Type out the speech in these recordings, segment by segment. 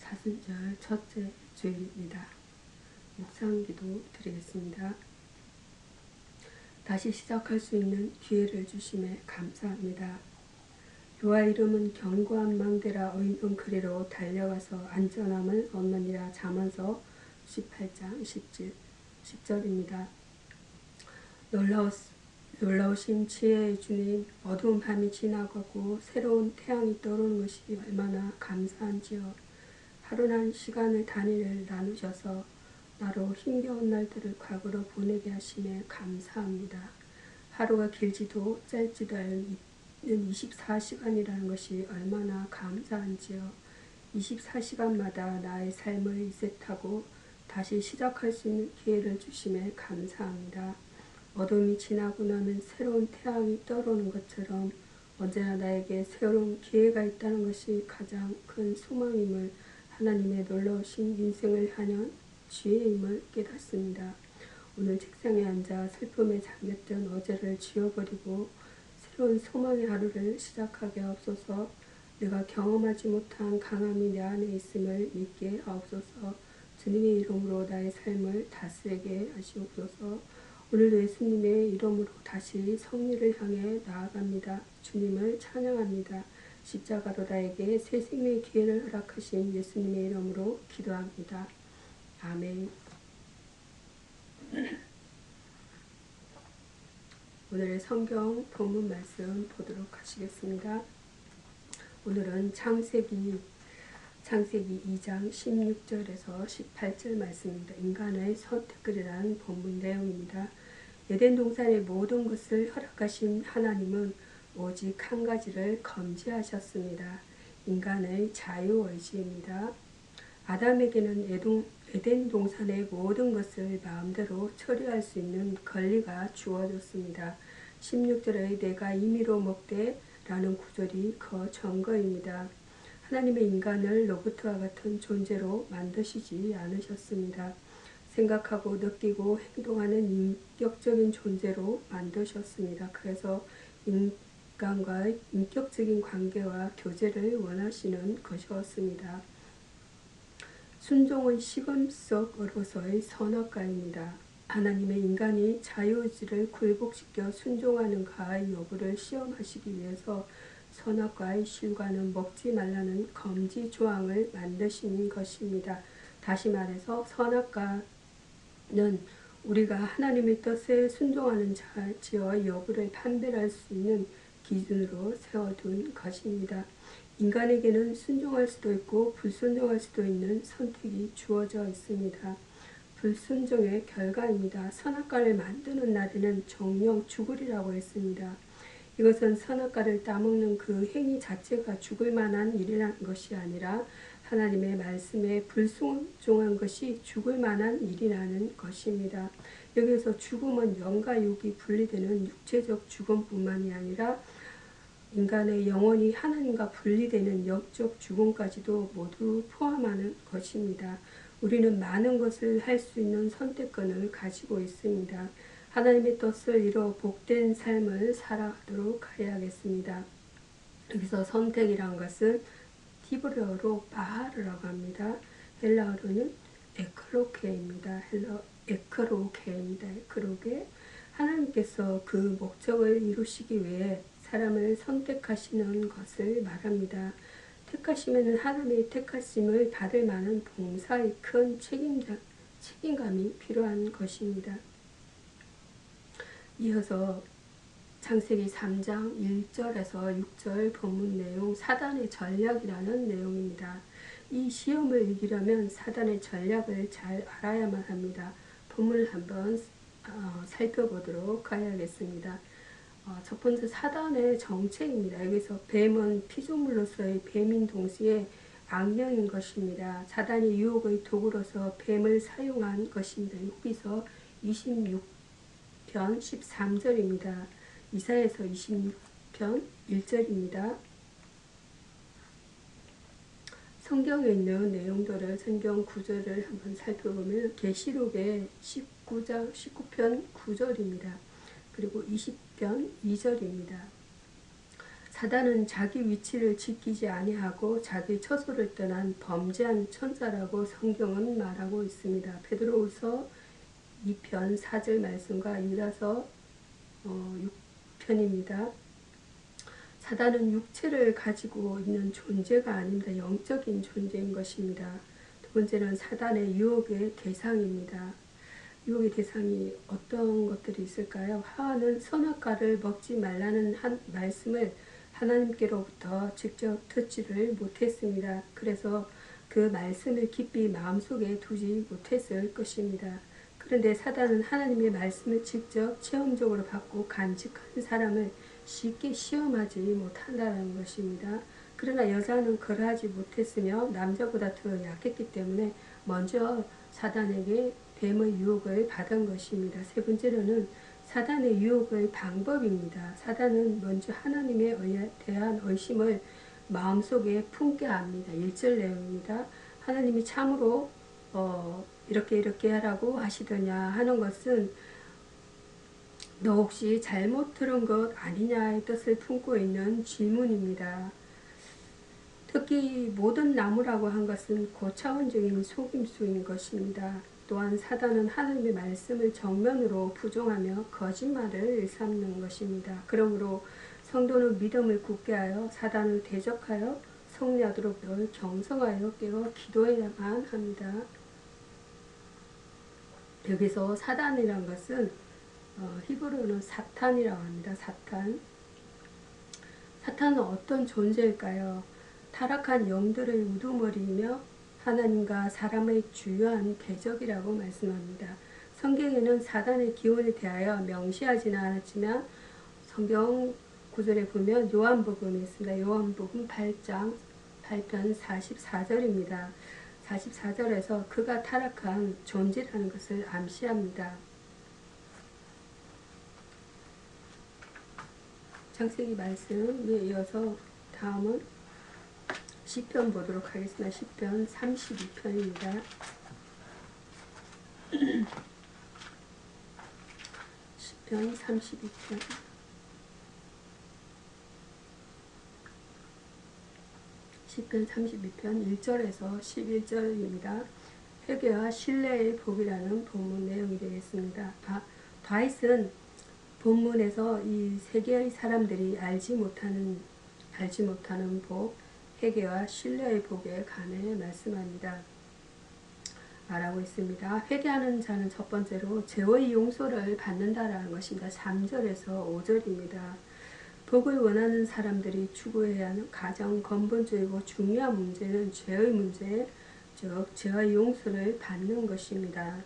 사순절 첫째 주일입니다. 묵상기도 드리겠습니다. 다시 시작할 수 있는 기회를 주심에 감사합니다. 여호와 이름은 견고한 망대라 의인은 그리로 달려가서 안전함을 얻느니라. 잠언서 18장 10절입니다. 놀라우신 지혜의 주님, 어두운 밤이 지나가고 새로운 태양이 떠오르는 것이 얼마나 감사한지요. 하루난 시간을 단위를 나누셔서 나로 힘겨운 날들을 과거로 보내게 하심에 감사합니다. 하루가 길지도 짧지도 않은 24시간이라는 것이 얼마나 감사한지요. 24시간마다 나의 삶을 리셋하고 다시 시작할 수 있는 기회를 주심에 감사합니다. 어둠이 지나고 나면 새로운 태양이 떠오르는 것처럼 언제나 나에게 새로운 기회가 있다는 것이 가장 큰 소망임을, 하나님의 놀라우신 인생을 향한 지혜임을 깨닫습니다. 오늘 책상에 앉아 슬픔에 잠겼던 어제를 지워버리고 새로운 소망의 하루를 시작하게 하옵소서. 내가 경험하지 못한 강함이 내 안에 있음을 믿게 하옵소서. 주님의 이름으로 나의 삶을 다스리게 하시옵소서. 오늘도 예수님의 이름으로 다시 성리를 향해 나아갑니다. 주님을 찬양합니다. 십자가로 나에게 새 생명의 기회를 허락하신 예수님의 이름으로 기도합니다. 아멘. 오늘의 성경 본문 말씀 보도록 하시겠습니다. 오늘은 창세기 2장 16절에서 18절 말씀입니다. 인간의 선택이라는 본문 내용입니다. 에덴 동산의 모든 것을 허락하신 하나님은 오직 한 가지를 금지하셨습니다. 인간의 자유의지입니다. 아담에게는 에덴 동산의 모든 것을 마음대로 처리할 수 있는 권리가 주어졌습니다. 16절에 내가 임의로 먹되 라는 구절이 그 증거입니다. 하나님의 인간을 로봇과 같은 존재로 만드시지 않으셨습니다. 생각하고 느끼고 행동하는 인격적인 존재로 만드셨습니다. 그래서 인간과의 인격적인 관계와 교제를 원하시는 것이었습니다. 순종은 식음 속으로서의 선악과입니다. 하나님의 인간이 자유의지를 굴복시켜 순종하는가의 여부를 시험하시기 위해서 선악과의 실과는 먹지 말라는 금지 조항을 만드신 것입니다. 다시 말해서 선악과는 우리가 하나님의 뜻에 순종하는 자지와 여부를 판별할 수 있는 기준으로 세워둔 것입니다. 인간에게는 순종할 수도 있고 불순종할 수도 있는 선택이 주어져 있습니다. 불순종의 결과입니다. 선악과를 만드는 날에는 정령 죽으리라고 했습니다. 이것은 선악과를 따먹는 그 행위 자체가 죽을 만한 일이라는 것이 아니라 하나님의 말씀에 불순종한 것이 죽을 만한 일이라는 것입니다. 여기서 죽음은 영과 육이 분리되는 육체적 죽음뿐만이 아니라 인간의 영혼이 하나님과 분리되는 영적 죽음까지도 모두 포함하는 것입니다. 우리는 많은 것을 할 수 있는 선택권을 가지고 있습니다. 하나님의 뜻을 이루어 복된 삶을 살아가도록 해야겠습니다. 여기서 선택이란 것은 히브리어로 바하르라고 합니다. 헬라어로는 에크로케입니다. 에크로게. 하나님께서 그 목적을 이루시기 위해 사람을 선택하시는 것을 말합니다. 택하시면 하나님의 택하심을 받을 만한 봉사의 큰 책임감이 필요한 것입니다. 이어서 창세기 3장 1절에서 6절 본문 내용, 사단의 전략이라는 내용입니다. 이 시험을 이기려면 사단의 전략을 잘 알아야만 합니다. 본문을 한번 살펴보도록 하겠습니다. 첫 번째, 사단의 정체입니다. 여기서 뱀은 피조물로서의 뱀인 동시에 악령인 것입니다. 사단이 유혹의 도구로서 뱀을 사용한 것입니다. 여기서 26편 13절입니다. 이사야서 26편 1절입니다. 성경에 있는 내용들을, 성경 구절을 한번 살펴보면 계시록의 19편 9절입니다. 그리고 20편 2절입니다. 사단은 자기 위치를 지키지 아니하고 자기 처소를 떠난 범죄한 천사라고 성경은 말하고 있습니다. 베드로후서 2편 4절 말씀과 유다서 6편입니다. 사단은 육체를 가지고 있는 존재가 아닙니다. 영적인 존재인 것입니다. 두 번째는 사단의 유혹의 대상입니다. 유혹의 대상이 어떤 것들이 있을까요? 하와는 선악과를 먹지 말라는 말씀을 하나님께로부터 직접 듣지를 못했습니다. 그래서 그 말씀을 깊이 마음속에 두지 못했을 것입니다. 그런데 사단은 하나님의 말씀을 직접 체험적으로 받고 간직한 사람을 쉽게 시험하지 못한다는 것입니다. 그러나 여자는 그러하지 못했으며 남자보다 더 약했기 때문에 먼저 사단에게 뱀의 유혹을 받은 것입니다. 세 번째로는 사단의 유혹의 방법입니다. 사단은 먼저 하나님에 대한 의심을 마음속에 품게 합니다. 1절 내용입니다. 하나님이 참으로 이렇게 하라고 하시더냐 하는 것은 너 혹시 잘못 들은 것 아니냐의 뜻을 품고 있는 질문입니다. 특히 모든 나무라고 한 것은 고차원적인 속임수인 것입니다. 또한 사단은 하나님의 말씀을 정면으로 부정하며 거짓말을 일삼는 것입니다. 그러므로 성도는 믿음을 굳게 하여 사단을 대적하여 승리하도록 늘 경성하여 깨어 기도해야만 합니다. 여기서 사단이란 것은 히브리어는 사탄이라고 합니다. 사탄은 어떤 존재일까요? 타락한 영들의 우두머리이며 하나님과 사람의 주요한 대적이라고 말씀합니다. 성경에는 사단의 기원에 대하여 명시하지는 않았지만 성경 구절에 보면 요한복음이 있습니다. 요한복음 8장 8편 44절입니다. 44절에서 그가 타락한 존재라는 것을 암시합니다. 창세기 말씀에 이어서 다음은 시편 보도록 하겠습니다. 시편 32편입니다. 시편 32편 시편 32편 1절에서 11절입니다. 회개와 신뢰의 복이라는 본문 내용이 되겠습니다. 다윗은 본문에서 이 세계의 사람들이 알지 못하는 복, 회개와 신뢰의 복에 관해 말씀합니다. 말하고 있습니다. 회개하는 자는 첫 번째로 죄의 용서를 받는다라는 것입니다. 3절에서 5절입니다. 복을 원하는 사람들이 추구해야 하는 가장 근본적이고 중요한 문제는 죄의 문제, 즉 죄의 용서를 받는 것입니다.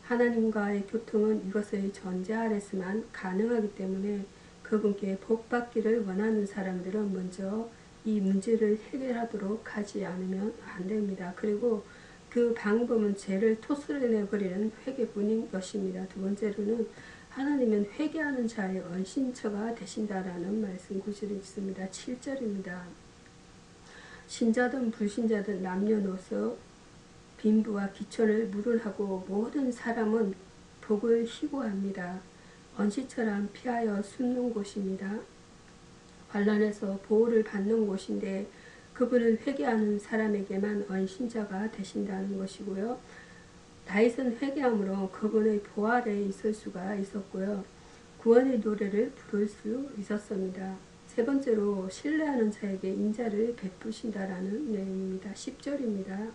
하나님과의 교통은 이것의 전제 아래서만 가능하기 때문에 그분께 복 받기를 원하는 사람들은 먼저 이 문제를 해결하도록 하지 않으면 안 됩니다. 그리고 그 방법은 죄를 토스려내버리는 회개뿐인 것입니다. 두 번째로는 하나님은 회개하는 자의 은신처가 되신다라는 말씀 구절이 있습니다. 7절입니다. 신자든 불신자든 남녀노소 빈부와 기촌을 무른하고 모든 사람은 복을 희고합니다. 언시처럼 피하여 숨는 곳입니다. 환난에서 보호를 받는 곳인데 그분은 회개하는 사람에게만 언신자가 되신다는 것이고요. 다윗은 회개함으로 그분의 보호 아래에 있을 수가 있었고요. 구원의 노래를 부를 수 있었습니다. 세 번째로 신뢰하는 자에게 인자를 베푸신다라는 내용입니다. 10절입니다.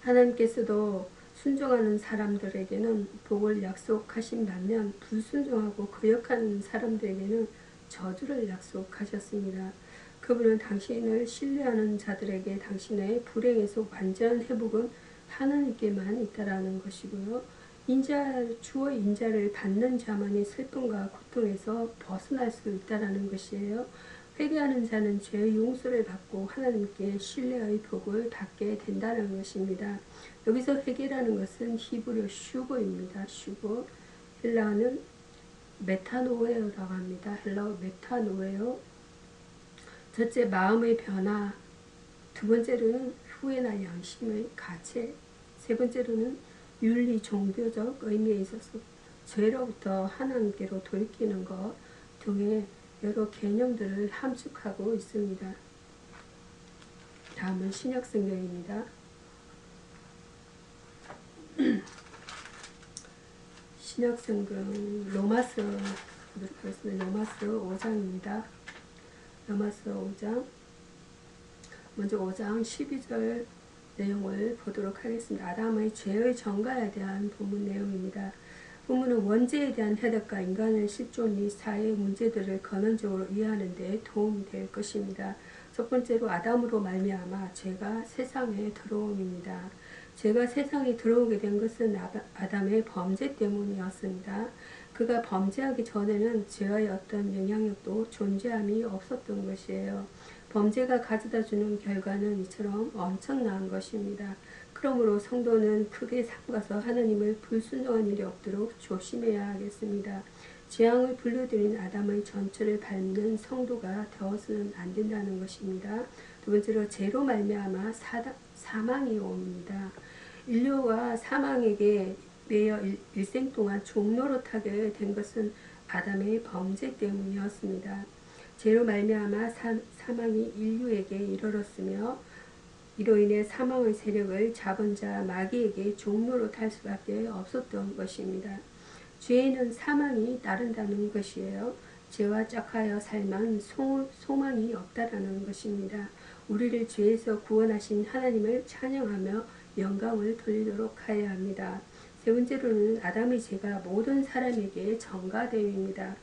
하나님께서도 순종하는 사람들에게는 복을 약속하신 반면 불순종하고 거역하는 사람들에게는 저주를 약속하셨습니다. 그분은 당신을 신뢰하는 자들에게 당신의 불행에서 완전한 회복은 하나님께만 있다라는 것이고요. 주의 인자를 받는 자만이 슬픔과 고통에서 벗어날 수 있다라는 것이에요. 회개하는 자는 죄의 용서를 받고 하나님께 신뢰의 복을 받게 된다는 것입니다. 여기서 회개라는 것은 히브리어 슈고입니다. 슈고. 헬라어는 메타노에어라고 합니다. 헬라어 메타노에어. 첫째, 마음의 변화. 두 번째로는 후회나 양심의 가책. 세 번째로는 윤리 종교적 의미에 있어서 죄로부터 하나님께로 돌이키는 것 등의 여러 개념들을 함축하고 있습니다. 다음은 신약성경입니다. 신약성경 로마서 보도록 하겠습니다. 로마서 5장입니다. 로마서 5장 먼저 5장 12절 내용을 보도록 하겠습니다. 아담의 죄의 전가에 대한 본문 내용입니다. 본문은 원죄에 대한 해답과 인간의 실존 및 사회의 문제들을 근원적으로 이해하는 데 도움이 될 것입니다. 첫 번째로 아담으로 말미암아 죄가 세상에 들어옴입니다. 죄가 세상에 들어오게 된 것은 아담의 범죄 때문이었습니다. 그가 범죄하기 전에는 죄의 어떤 영향력도 존재함이 없었던 것이에요. 범죄가 가져다주는 결과는 이처럼 엄청난 것입니다. 그러므로 성도는 크게 삼가서 하나님을 불순종한 일이 없도록 조심해야 하겠습니다. 재앙을 불러들인 아담의 전철을 밟는 성도가 되어서는 안 된다는 것입니다. 두 번째로 죄로 말미암아 사망이 옵니다. 인류가 사망에게 매여 일생 동안 종노릇하게 된 것은 아담의 범죄 때문이었습니다. 죄로 말미암아 사망이 인류에게 이르렀으며 이로 인해 사망의 세력을 잡은 자 마귀에게 종노릇할 수밖에 없었던 것입니다. 죄에는 사망이 따른다는 것이에요. 죄와 짝하여 살면 소망이 없다라는 것입니다. 우리를 죄에서 구원하신 하나님을 찬양하며 영광을 돌리도록 하여야 합니다. 세 번째로는 아담의 죄가 모든 사람에게 전가됨입니다.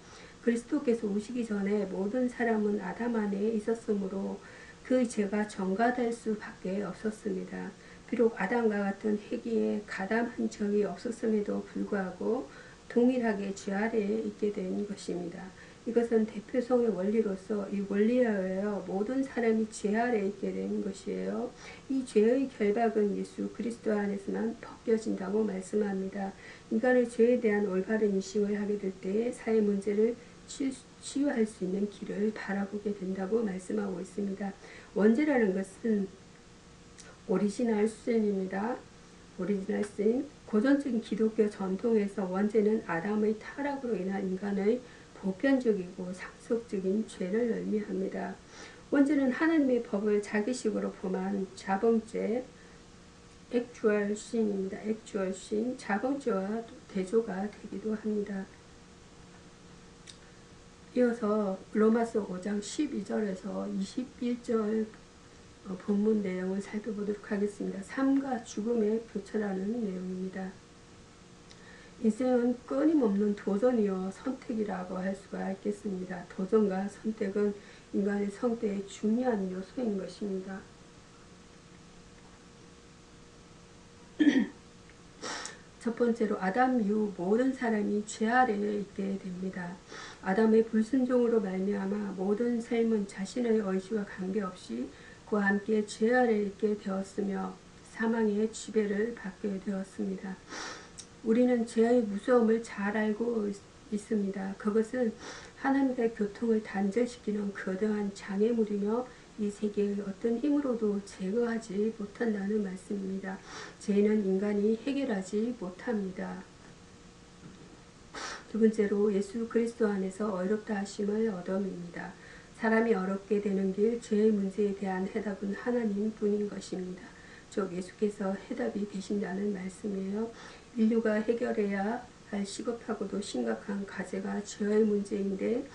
그리스도께서 오시기 전에 모든 사람은 아담 안에 있었으므로 그 죄가 전가될 수밖에 없었습니다. 비록 아담과 같은 희귀에 가담한 적이 없었음에도 불구하고 동일하게 죄 아래에 있게 된 것입니다. 이것은 대표성의 원리로서 이 원리에 의하여 모든 사람이 죄 아래에 있게 된 것이에요. 이 죄의 결박은 예수 그리스도 안에서만 벗겨진다고 말씀합니다. 인간의 죄에 대한 올바른 인식을 하게 될 때에 사회 문제를 치유할 수 있는 길을 바라보게 된다고 말씀하고 있습니다. 원죄라는 것은 오리지널 신입니다. 오리지널 신. 고전적인 기독교 전통에서 원죄는 아담의 타락으로 인한 인간의 보편적이고 상속적인 죄를 의미합니다. 원죄는 하나님의 법을 자기식으로 범한 자범죄, 액주얼 신입니다. 액주얼 신, 자범죄와 대조가 되기도 합니다. 이어서 로마서 5장 12절에서 21절 본문 내용을 살펴보도록 하겠습니다. 삶과 죽음의 교차라는 내용입니다. 인생은 끊임없는 도전이요 선택이라고 할 수가 있겠습니다. 도전과 선택은 인간의 성대의 중요한 요소인 것입니다. 첫 번째로 아담 이후 모든 사람이 죄 아래에 있게 됩니다. 아담의 불순종으로 말미암아 모든 삶은 자신의 의지와 관계없이 그와 함께 죄 아래에 있게 되었으며 사망의 지배를 받게 되었습니다. 우리는 죄의 무서움을 잘 알고 있습니다. 그것은 하나님과의 교통을 단절시키는 거대한 장애물이며 이 세계의 어떤 힘으로도 제거하지 못한다는 말씀입니다. 죄는 인간이 해결하지 못합니다. 두 번째로 예수 그리스도 안에서 어렵다 하심을 얻음입니다. 사람이 어렵게 되는 길, 죄의 문제에 대한 해답은 하나님 뿐인 것입니다. 즉 예수께서 해답이 되신다는 말씀이에요. 인류가 해결해야 할 시급하고도 심각한 과제가 죄의 문제인데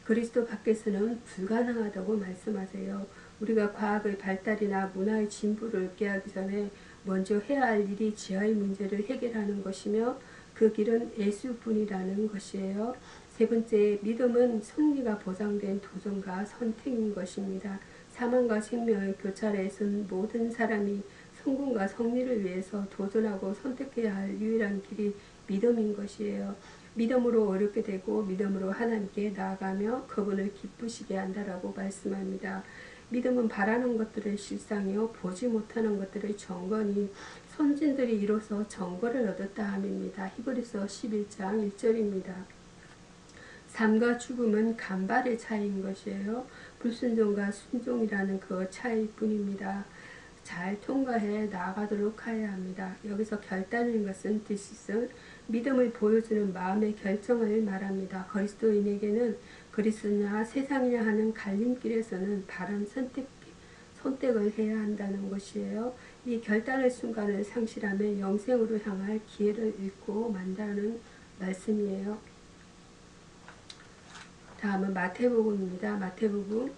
그리스도 밖에서는 불가능하다고 말씀하세요. 우리가 과학의 발달이나 문화의 진보를 꾀하기 전에 먼저 해야 할 일이 죄의 문제를 해결하는 것이며 그 길은 예수뿐이라는 것이에요. 세 번째, 믿음은 승리가 보장된 도전과 선택인 것입니다. 사망과 생명의 교차로에 선 모든 사람이 성공과 승리를 위해서 도전하고 선택해야 할 유일한 길이 믿음인 것이에요. 믿음으로 어렵게 되고 믿음으로 하나님께 나아가며 그분을 기쁘시게 한다라고 말씀합니다. 믿음은 바라는 것들의 실상이요 보지 못하는 것들의 정건이 선진들이 이로써 정거를 얻었다 함입니다. 히브리서 11장 1절입니다. 삶과 죽음은 간발의 차이인 것이에요. 불순종과 순종이라는 그 차이뿐입니다. 잘 통과해 나아가도록 해야 합니다. 여기서 결단인 것은 디시스, 믿음을 보여주는 마음의 결정을 말합니다. 그리스도인에게는 그리스도냐 세상이냐 하는 갈림길에서는 바른 선택을 해야 한다는 것이에요. 이 결단의 순간을 상실하며 영생으로 향할 기회를 잃고 만다는 말씀이에요. 다음은 마태복음입니다. 마태복음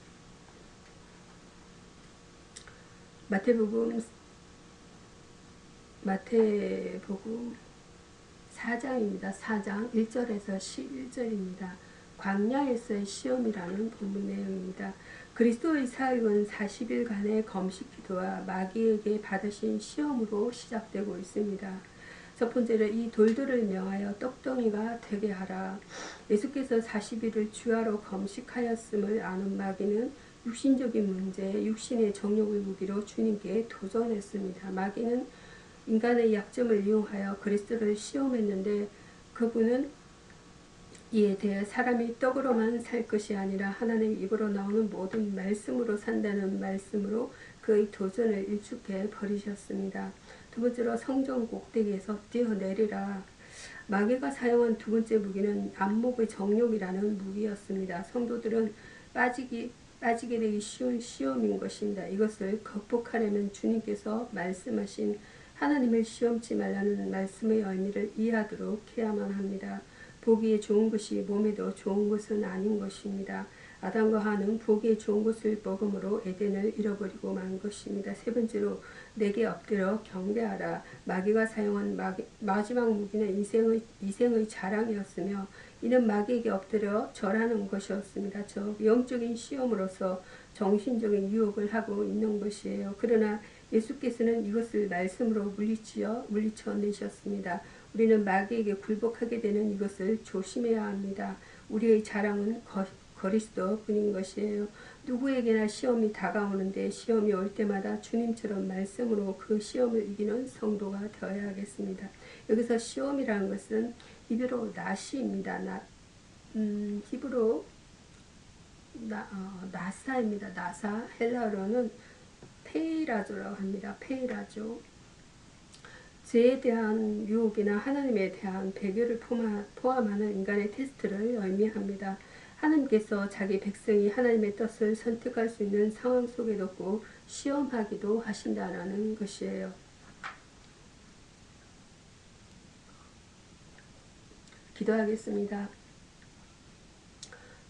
4장입니다. 4장 1절에서 11절입니다. 광야에서의 시험이라는 본문 내용입니다. 그리스도의 사역은 40일간의 금식 기도와 마귀에게 받으신 시험으로 시작되고 있습니다. 첫 번째로 이 돌들을 명하여 떡덩이가 되게 하라. 예수께서 40일을 주야로 금식하였음을 아는 마귀는 육신적인 문제, 육신의 정욕을 무기로 주님께 도전했습니다. 마귀는 인간의 약점을 이용하여 그리스도를 시험했는데 그분은 이에 대해 사람이 떡으로만 살 것이 아니라 하나님 입으로 나오는 모든 말씀으로 산다는 말씀으로 그의 도전을 일축해 버리셨습니다. 두 번째로 성전 꼭대기에서 뛰어내리라. 마귀가 사용한 두 번째 무기는 안목의 정욕이라는 무기였습니다. 성도들은 빠지게 되기 쉬운 시험인 것입니다. 이것을 극복하려면 주님께서 말씀하신 하나님을 시험치 말라는 말씀의 의미를 이해하도록 해야만 합니다. 보기에 좋은 것이 몸에도 좋은 것은 아닌 것입니다. 아담과 하와는 보기에 좋은 것을 먹음으로 에덴을 잃어버리고 만 것입니다. 세 번째로 내게 엎드려 경배하라. 마귀가 사용한 마지막 무기는 이생의 자랑이었으며 이는 마귀에게 엎드려 절하는 것이었습니다. 즉 영적인 시험으로서 정신적인 유혹을 하고 있는 것이에요. 그러나 예수께서는 이것을 말씀으로 물리쳐내셨습니다. 우리는 마귀에게 굴복하게 되는 이것을 조심해야 합니다. 우리의 자랑은 그리스도뿐인 것이에요. 누구에게나 시험이 다가오는데 시험이 올 때마다 주님처럼 말씀으로 그 시험을 이기는 성도가 되어야겠습니다. 여기서 시험이라는 것은 히브리어 나시입니다. 히브리어 나사입니다. 나사. 헬라어로는 페이라조라고 합니다. 페이라조. 죄에 대한 유혹이나 하나님에 대한 배교를 포함하는 인간의 테스트를 의미합니다. 하나님께서 자기 백성이 하나님의 뜻을 선택할 수 있는 상황 속에 놓고 시험하기도 하신다는 것이에요. 기도하겠습니다.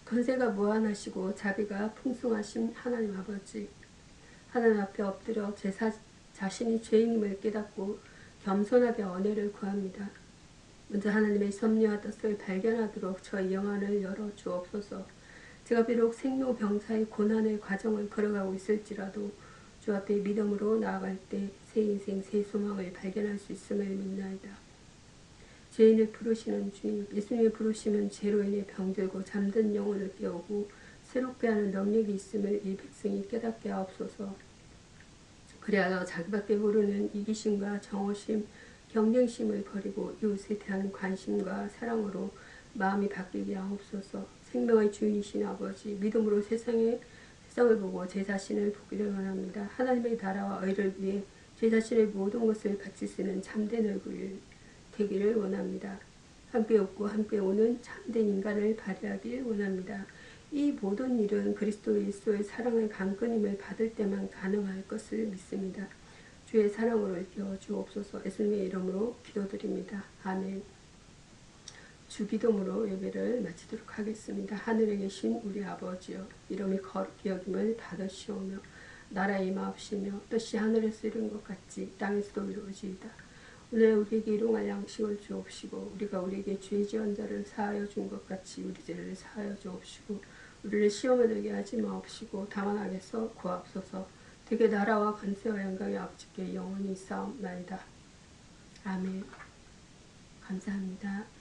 권세가 무한하시고 자비가 풍성하신 하나님 아버지, 하나님 앞에 엎드려 제 자신이 죄인임을 깨닫고 겸손하게 은혜를 구합니다. 먼저 하나님의 섭리와 뜻을 발견하도록 저의 영안을 열어 주옵소서. 제가 비록 생로병사의 고난의 과정을 걸어가고 있을지라도 주 앞에 믿음으로 나아갈 때 새 인생 새 소망을 발견할 수 있음을 믿나이다. 죄인을 부르시는 주님, 예수님의 부르심은 죄로 인해 병들고 잠든 영혼을 깨우고 새롭게 하는 능력이 있음을 이 백성이 깨닫게 하옵소서. 그리하여 자기밖에 모르는 이기심과 정오심, 경쟁심을 버리고 이웃에 대한 관심과 사랑으로 마음이 바뀌게 하옵소서. 생명의 주인이신 아버지, 믿음으로 세상을 보고 제 자신을 보기를 원합니다. 하나님의 나라와 의를 위해 제 자신의 모든 것을 같이 쓰는 참된 얼굴 되기를 원합니다. 함께 웃고 함께 오는 참된 인간을 발휘하길 원합니다. 이 모든 일은 그리스도 예수의 사랑의 강건임을 받을 때만 가능할 것을 믿습니다. 주의 사랑으로 일깨워 주옵소서. 예수님의 이름으로 기도드립니다. 아멘. 주기도문으로 예배를 마치도록 하겠습니다. 하늘에 계신 우리 아버지여, 이름이 거룩히 여김을 받으시오며 나라에 임하옵시며 뜻이 하늘에서 이룬 것 같이 땅에서도 이루어지이다. 오늘 우리에게 일용할 양식을 주옵시고 우리가 우리에게 죄 지은 자를 사하여 준 것 같이 우리 죄를 사하여 주옵시고 우리를 시험에 들게 하지 마옵시고 다만 악에서 구하옵소서. 되게 나라와 권세와 영광이 아버지께 영원히 있사옵나이다. 아멘. 감사합니다.